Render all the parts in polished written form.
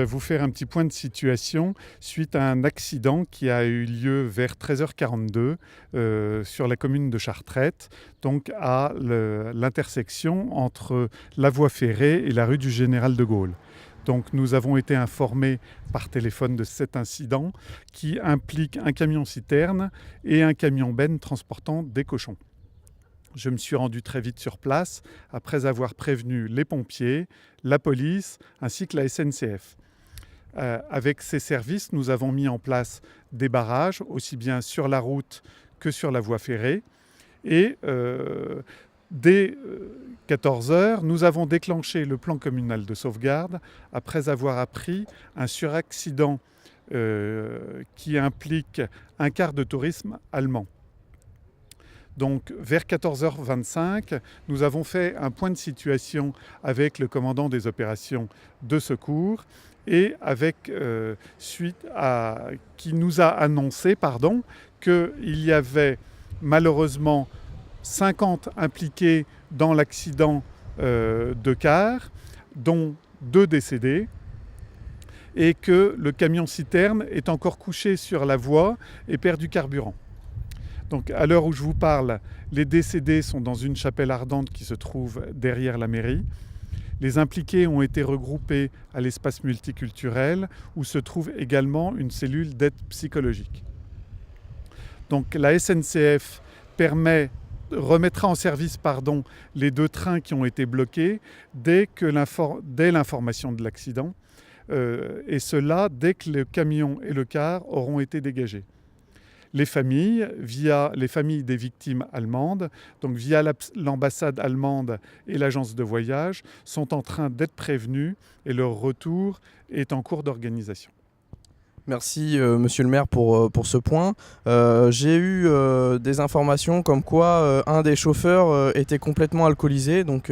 vais vous faire un petit point de situation suite à un accident qui a eu lieu vers 13h42 sur la commune de Chartrette, donc à l'intersection entre la voie ferrée et la rue du Général de Gaulle. Donc nous avons été informés par téléphone de cet incident qui implique un camion-citerne et un camion-benne transportant des cochons. Je me suis rendu très vite sur place après avoir prévenu les pompiers, la police ainsi que la SNCF. Avec ces services, nous avons mis en place des barrages aussi bien sur la route que sur la voie ferrée. Et dès 14h, nous avons déclenché le plan communal de sauvegarde après avoir appris un suraccident qui implique un car de tourisme allemand. Donc vers 14h25, nous avons fait un point de situation avec le commandant des opérations de secours et qui nous a annoncé qu'il y avait malheureusement 50 impliqués dans l'accident de car, dont 2 décédés, et que le camion-citerne est encore couché sur la voie et perd du carburant. Donc à l'heure où je vous parle, les décédés sont dans une chapelle ardente qui se trouve derrière la mairie. Les impliqués ont été regroupés à l'espace multiculturel où se trouve également une cellule d'aide psychologique. Donc la SNCF remettra en service les 2 trains qui ont été bloqués dès l'information de l'accident et cela dès que le camion et le car auront été dégagés. Les familles, via les familles des victimes allemandes, donc via l'ambassade allemande et l'agence de voyage, sont en train d'être prévenues et leur retour est en cours d'organisation. Merci Monsieur le maire pour ce point. J'ai eu des informations comme quoi un des chauffeurs était complètement alcoolisé. Donc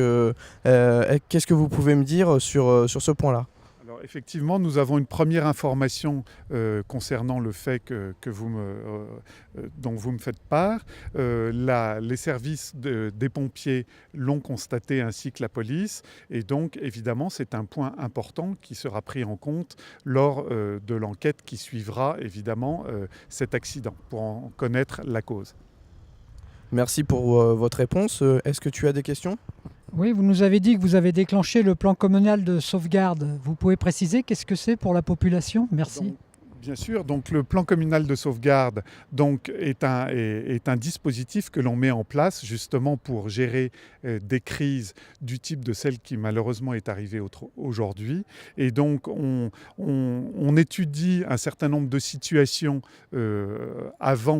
qu'est-ce que vous pouvez me dire sur ce point-là ? Alors, effectivement, nous avons une première information concernant le fait dont vous me faites part. Les services des pompiers l'ont constaté ainsi que la police. Et donc, évidemment, c'est un point important qui sera pris en compte lors de l'enquête qui suivra, évidemment, cet accident pour en connaître la cause. Merci pour votre réponse. Est-ce que tu as des questions ? Oui, vous nous avez dit que vous avez déclenché le plan communal de sauvegarde. Vous pouvez préciser qu'est-ce que c'est pour la population ? Merci. Bien sûr, donc le plan communal de sauvegarde est un dispositif que l'on met en place justement pour gérer des crises du type de celle qui malheureusement est arrivée aujourd'hui. Et donc on étudie un certain nombre de situations avant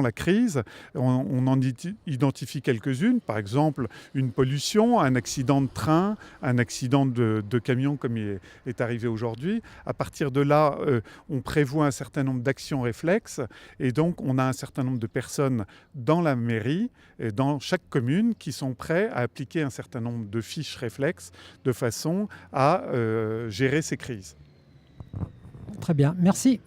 la crise. On en identifie quelques-unes, par exemple une pollution, un accident de train, un accident de camion comme il est arrivé aujourd'hui. À partir de là, on prévoit un certain nombre d'actions réflexes et donc on a un certain nombre de personnes dans la mairie, et dans chaque commune, qui sont prêts à appliquer un certain nombre de fiches réflexes de façon à gérer ces crises. Très bien, merci.